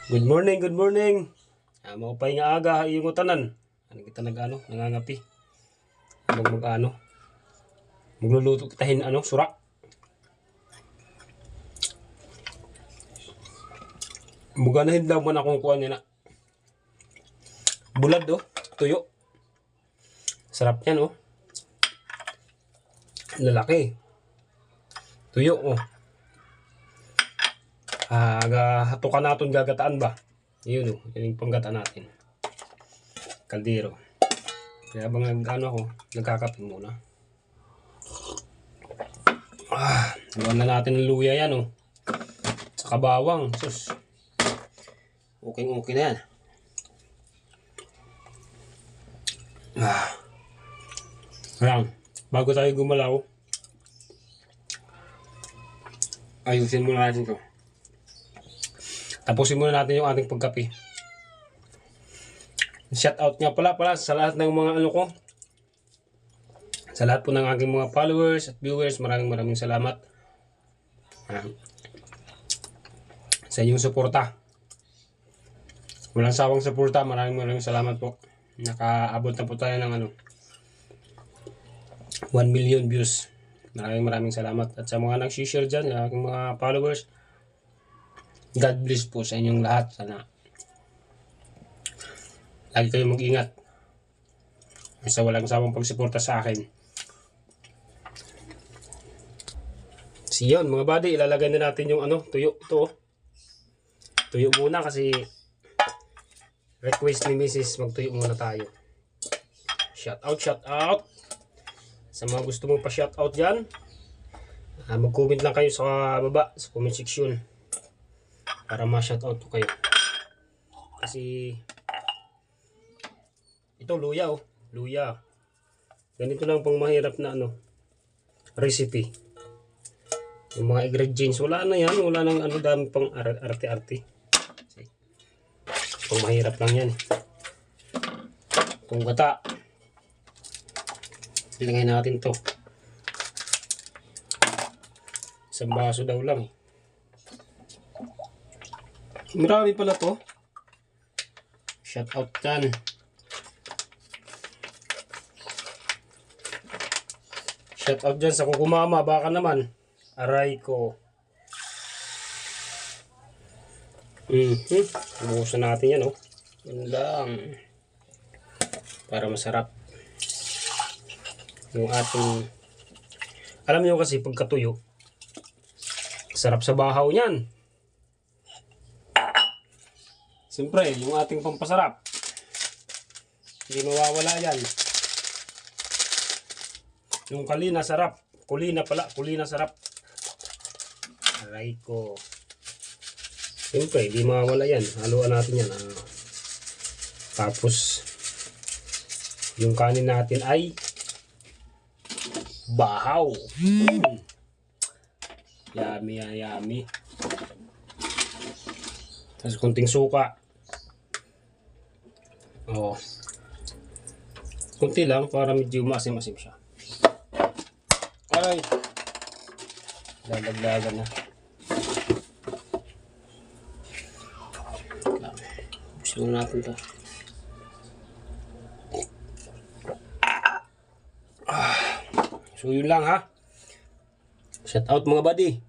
Good morning, good morning. Maupay nga aga iyong utanan. Ano kita nangangapi. Magluluto kita surak. Muganahin daw man akong kuha niya na. Bulad tuyo. Sarap yan Lalaki. Tuyo hatukan natin gagataan ba? Yun yung panggataan natin. Kaldero. Kaya habang nagkakape muna. Luwan na natin ng luya yan Saka bawang. Sus. Okay na yan. Ayan. Bago tayo gumalaw, ayusin muna natin ito. Tapusin muna natin yung ating pagkape. Shoutout nga pala sa lahat ng mga ko. Sa lahat po ng aking mga followers at viewers, maraming salamat. Sa inyong suporta. Walang sawang suporta, maraming salamat po. Nakaabot na po tayo ng 1 million views. Maraming salamat. At sa mga nag-share dyan, aking mga followers, God bless po sa inyong lahat. Sana lagi kayong mag-ingat sa walang sawang pagsuporta sa akin. Yun mga buddy, ilalagay na natin yung tuyo. Tuyo muna kasi request ni Mrs. magtuyo muna tayo. Shout out sa mga gusto mong pa shout out dyan. Mag-comment lang kayo sa baba sa comment section para ma-shoutout ko kayo. Kasi ito luya luya. Ganito lang pang mahirap na recipe. Yung mga ingredients wala na yan, wala nang dami pang arte-arte. Pang mahirap lang yan. Itong gata. Ilagay natin to. Isang baso daw lang. Marami pala to. Shout out dyan. Shout out dyan sa kukumama. Baka naman. Aray ko. Bukusan natin yan Yun lang. Para masarap. Yung ating. Alam niyo kasi pagkatuyo. Sarap sa bahaw niyan. Siyempre, yung ating pampasarap. Hindi mawawala yan. Yung kalina sarap. Kulina sarap. Aray ko. Siyempre, hindi mawawala yan. Haluan natin yan. Tapos, yung kanin natin ay bahaw. Yummy. Tapos kunting suka. Kunti lang para medyo masim-masim siya. Ay. Dadagdagan na. Gusto natin to. So yun lang ha. Shout out mga buddy.